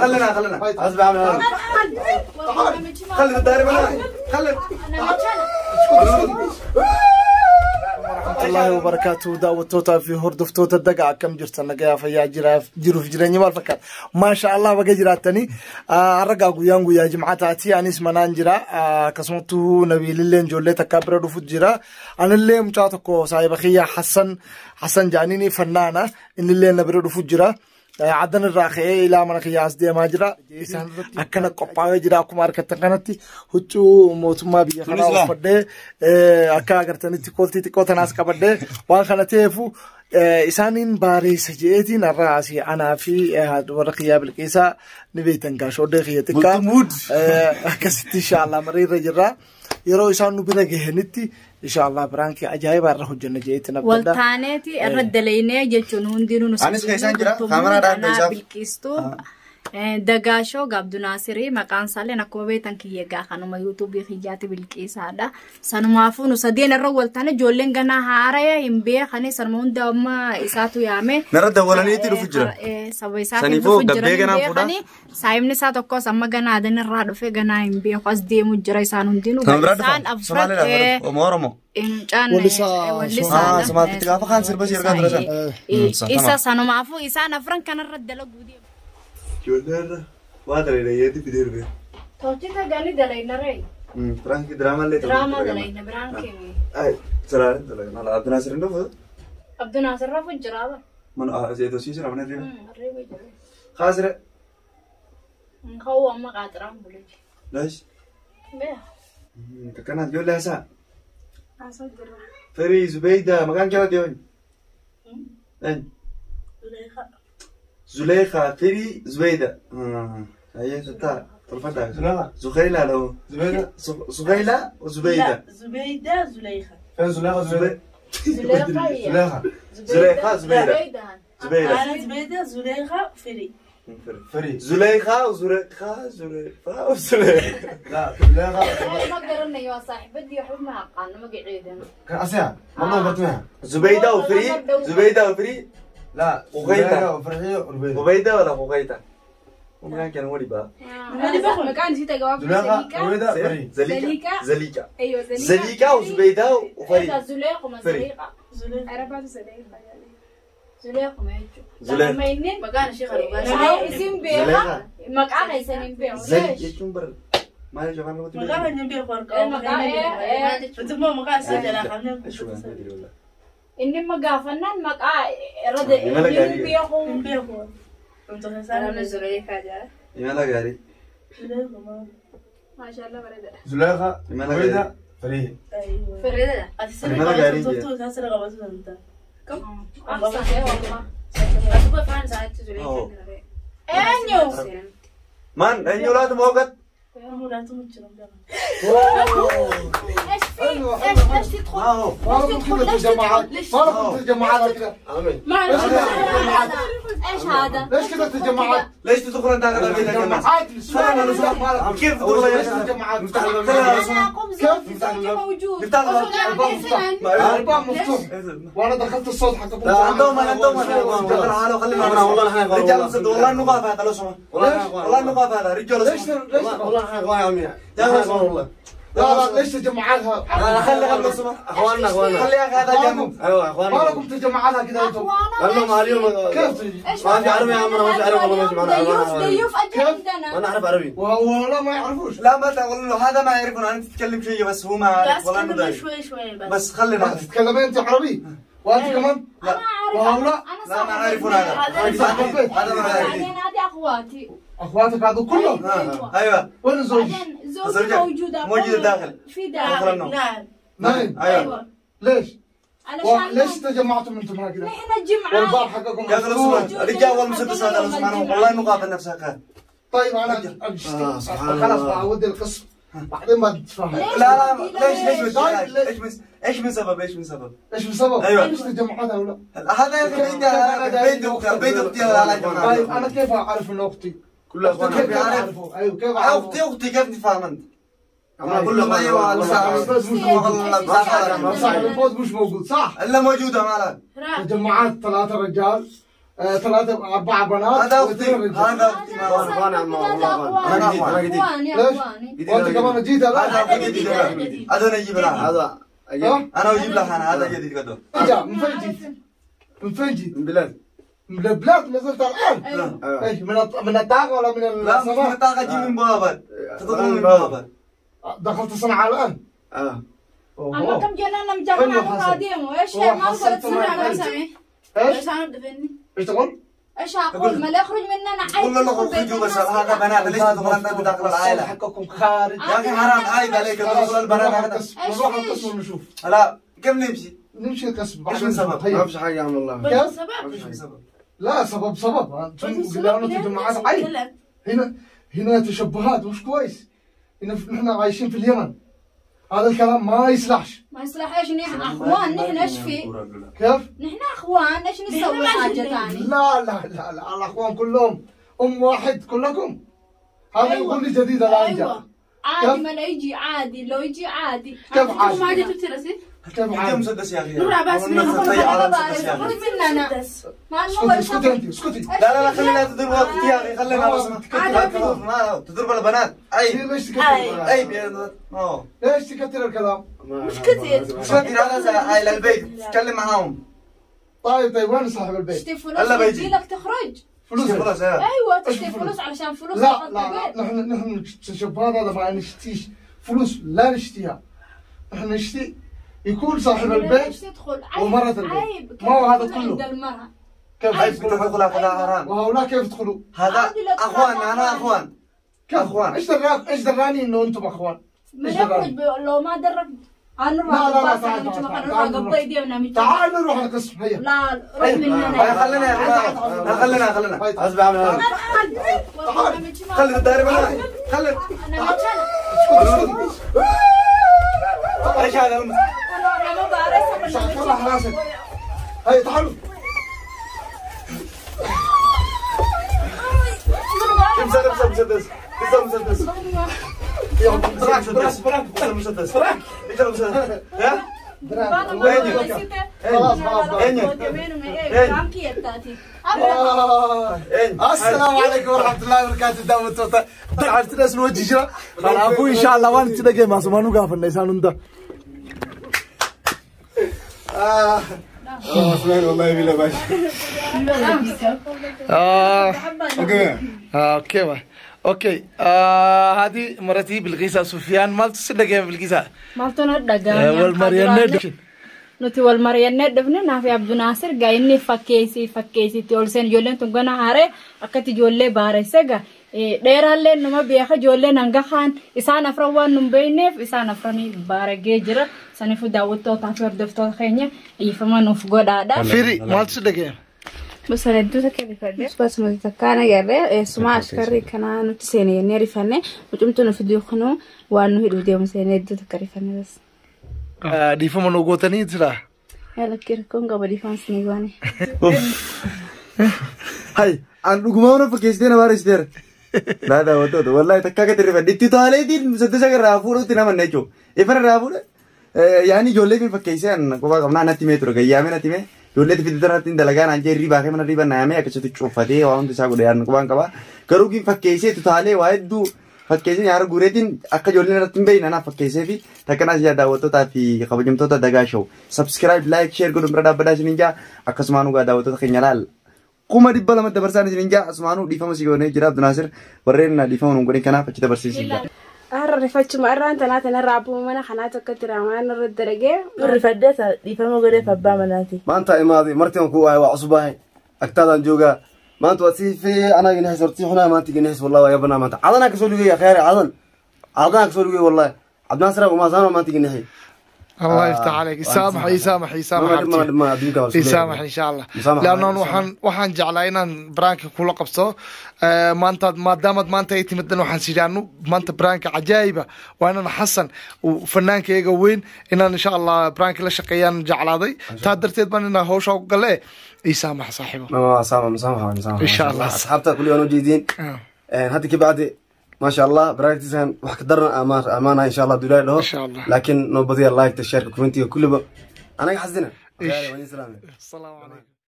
خلنا اسمع خلي الدار خلي ورحمة الله وبركاته دعوتوتا في هردف توتا دقع كم جرتنا جا فيا جروف جراني ما الفكر ما شاء الله بقى جراتني رجع قيام قيا جماعتي يعني اسمنا نجرا كسمتو نبي لين جولة تكبر رفض جرا أنا اللي مشاتكو صاحب خيا حسن جانيني فنانة إن اللي نبر رفض جرا عدن الراخي إلى من خياس دي ماجرا أكنا قبائل جرا كمار كتكنتي هتشو موتما بيا خلاص بدي أكا أقرتني تقول تناس كبدي وأنا تيفو إسانين باري سجيتين الرأسي أنا في ورقيا بالكيسة نبيتن كاشو دخيتك كستي إن شاء الله مرير جرا يرو إسان نبينا جهنتي إن شاء الله برانكي عجائب أروح الجنة جيتنا والتانيتي الرد لينا جتون هنديرو نسمع بالكيستو دغاشو عبد الناصري مكان سالي نكو بيتن كي يغا ما يوتيوب يخيجاتي بالكيس هذا سنمافو نسدين الرول تاني جولين غنا هاريا يمبي خني سرمون دم اساتو يامي نرد ولانيتي رفجرا سبي ساتي رفجرا خني سايمني ساتو سما غنا دن رادو في غنا يمبي خاص دي مجرا سانون دينو سان افرق ومورمو إنجان ولسا سمعت تقافا خان سير بشير قادر إسا سنمافو إسا نفرن كان الرد لقودي جولر وادر إلى يدي بدير بيه. توجيه تجاني دلائنا رأي. برانك دراما اللي. دراما دلائنا برانك. أي سرار دلائنا. على عبد الناصر إنه. عبد الناصر رافو الجرابة. من زيد وسيس رامنا ريم. ريم جرابة. خاسرة. هو أما قادرام بولي. ليش؟ بيه. كنا جول له سا. أصل جرا. فري زبيدة مكان كذا ديون. إن. زليخة فري زبيدة هي ستة طرفتها زخيلة لو زبيدة زخيلة وزبيدة زبيدة زليخة فين زليخة زبيدة زليخة زبيدة أنا زبيدة زليخة فري زليخة وزليخة وزليخة لا زليخة ما قدرنا يا صاحب بدي أحب معك أنا ما قعيدنا كأسيا ما بتمها زبيدة وفري لا غوغيتا غوغيتا ولا غوغيتا ومكان كان وريبا مكان جيت جواب زليكا ايوه زليكا وزبيدة وفريد زليخ وما زليخة عرفت زليخ ما يجوا ما ينين مكان شيخ اسم بيها مكان يسنين بيها زليك يجمبر ما يجوا كانوا مكان ينبيه فرقة مكان بتسمى مكان سجل خلنا شو هذي ولا إنما قافنان مكا رد يبيعهم أنتوا نسأل زليخة جا يملا غاري ما شاء الله بريدة زليخة يملا فريد فريدة يملا غاري تطلع تحصل غباز أنت كم أحسن يا والله أسبوع فان ساعات زليخة أنيو أنيو لا تموقت لا تمشي ايش تدخل؟ ما تجمعات كذا ايش هذا؟ ليش كذا تجمعات؟ ليش تدخل انت هذا البيت جماعات كيف تدخل يا جماعات كيف موجود؟ الباب مفتوح وانا دخلت الصوت حقكم عندهم تعالوا خلينا والله رجال صدق والله النقاف هذا لو سمحت والله النقاف هذا رجال ليش والله يا عمي والله لا ليش تجمعاتها خلي لو سمحت اخواننا خليها هذا جنب ايوه اخواننا ما لكم تجمعاتها كذا انتم والله ما اليوم كيف ما في عربي يا عمرو ما في عربي والله ما معنا ضيوف ما نعرف عربي والله ما يعرفوش لا ما تقول له هذا ما يعرفون انت تتكلم شيء بس هو ما عارف والله انه شوي بس خلينا تتكلمين انت عربي وانت كمان لا وهؤلاء لا ما يعرفون هذا ما يعرف هذه اخواتي اخواتك هذول كلهم ايوه وين زوجي موجودة داخل في داخل نعم ايوه ليش ليش تجمعتم انتم هنا كذا؟ احنا الجمعة والبار حقكم يا اخي الرجال والمسدس هذا سبحانه والله المقابل نفسها كان طيب انا خلاص اودي القسم بعدين ما تتفاهم لا ليش ايش من سبب ايوه ليش تجمعات ولا هذا يا اخي بيت اختي على جماعه طيب انا كيف اعرف ان اختي كل اخوانها كيف يعرفوا ايوه كيف اختي كيف تفهم انت اقول له ايوه صاحب الفوز مش موجود صح الا موجوده مالك تجمعات 3 رجال 3 4 بنات واثنين هذا اختي وانت كمان جيت هذا جديد هذا نجيب له هذا انا اجيب له انا هذا جديد كده من فين جيت؟ من فين جيت؟ من بلاد من البلاد نزلت الان؟ ايش من الطاقة ولا من لا السماء؟ من الطاقة جيب من بابا تدخل من بابا دخلت صنعاء الان؟ أما كم جنانا مجمع قادم وإيش ما وصلت سنة على سامي إيش أنا بدفني ايش تقول؟ إيش أقول ما لا يخرج مننا حي كل اللي خرجوا بس هذا بنات ليش تدخل انت بداخل العائلة حقكم خارج يا اخي حرام عايد عليك تدخل البنات هذا نروح القسم ونشوف لا كيف نمشي؟ نمشي القسم ايش من سبب؟ ما فيش حاجة يا عم الله كيف؟ ايش سبب؟ لا سبب قلنا جماعات عين هنا تشبهات مش كويس هنا نحن عايشين في اليمن هذا الكلام ما يصلحش ما يصلح إيش نحن أخوان نحن إيش في كيف؟ نحن أخوان إيش نسوي حاجة ثانية لا الأخوان كلهم واحد كلكم هذا يقول لي جديد الآن جاء عادي ما لا يجي عادي لو يجي عادي كيف عادي؟ ما عادي تترسل كيف انت عادي؟ مسدس يا اخي نروح بس خرج مننا ما نمر اسكتي انت اسكتي لا خلينا تدور وقت يا اخي خلينا بس ما تضرب البنات عيب ليش تكتر عيب يا ما ليش تكتر الكلام؟ مش كثير شكل هذا الى البيت تتكلم معاهم طيب وين صاحب البيت؟ تشتي فلوس تجي لك تخرج فلوس ايوه تشتي فلوس علشان فلوس لا نحن الشباب هذا ما نشتيش فلوس لا نشتيها نحن نشتي يكون صاحب البيت ومرة البيت ما هو هذا كله كيف تدخل هذا حرام وهؤلاء كيف يدخلوا؟ هذا اخوان انا اخوان كيف؟ اخوان ايش دراني انه انتم اخوان؟ ما يخرج لو ما درك لا تعال نروح القسم هيا لا روح مننا خلينا اصبع من خلي الداري معاي خلي ايش هذا طلع راسك هيا تعالوا مسدس مسدس السلام عليكم ورحمة الله وبركاته دعوة توتا تعرف ناس نوجه جرا أنا أبوي إن شاء الله وأنا تلاقي ما سمعنو قافل نيسان ده اسمعين والله بلا باش اوكي هذه مرتي بالقيسة سفيان مالت صدق بالقيسة مالتنا دغا والمريانات نتي والمريانات دفنا نافي عبد الناصر غايني فكيسي تولسن جولن تغنا هاره اكتي جوله بارسغا ديرالن نما بيخا جولن انغا خان اسان افروان نمبينف اسان افرني بارغي جرا سنفو داوتو تافر دفتو خينيا يفما نوف غدادا فيري مالت صدق بس أنا دوت كذي فردي بس ما تكانا جرّي سمع أشكري كنا نتسيني نيري فني وجمتنا في ديوخنو وأنه هيدو ديوم سيني دوت كري فني بس دي فما نوجو تاني ترى يلا كير كون قبل يفهم سنيجواني هاي أنا نقومنا فكيسدنا بارش دير لا ده وده والله تكاك تري فدي تطالع دي مسدس أجر رافورو تنا من نجوا إفر رافورو يعني جولة في فكيسان كوبا كمنا نتي مترو كي يامي نتي مي جولة في تدرنا تندلعان عنجي ريبا كي من ريبا نامي أكشة تشوفاتي وهم تساقو ديان كوبا كبا كرو كي فكيسة تطالع واحد دو فكيسة يارو غوريتين أكا جولة نتي بين أنا فكيسة في تكنا زيادة وتو تافي خبرجم تو تدعى شو سبسكرايب لايك شير كلهم بردا بداش نينجا أكسمانو قادا وتو تخينيال كوما دي بلا مت برسان نينجا أسمانو دي فما سيجوني جراب دناسر ورينا دي فما نقولين كنا فكيتا برسيسي رفعت مرة أنا رابو منا خناتو كتير ما نرد درجة رفعت دي فما غير فبا مناتي ما أنت إمادي مرتين كوا وعصباي أكتادن جوجا ما أنت وسي في أنا جنيه صرتي هنا ما أنت جنيه والله يا بنا ما أنت عضنا كسولي يا خير عضنا كسولي والله عبد الناصر وما زانوا ما أنت جنيه الله يفتح عليك يسامح يسامح إن شاء الله لأنه وحن جعلنا برانك كل قبصه ما دامت ما أنت يتمدن وحن سجانو ما أنت برانك عجائبة وأنا حسن وفنان كي وين إن شاء الله برانك لشقيان جعل هذي تقدر تضمن إنه هو شو قال إيه يسامح صاحبه ما سامح إن شاء الله أصحابتك كل يوم جديدين هذا كي بعد ما شاء الله براكتسان وحقدرنا أمانة إن شاء الله دولاي له إن شاء الله لكن نبضي اللايك تشارك كومنتي وكل أنا حزنا السلام عليكم.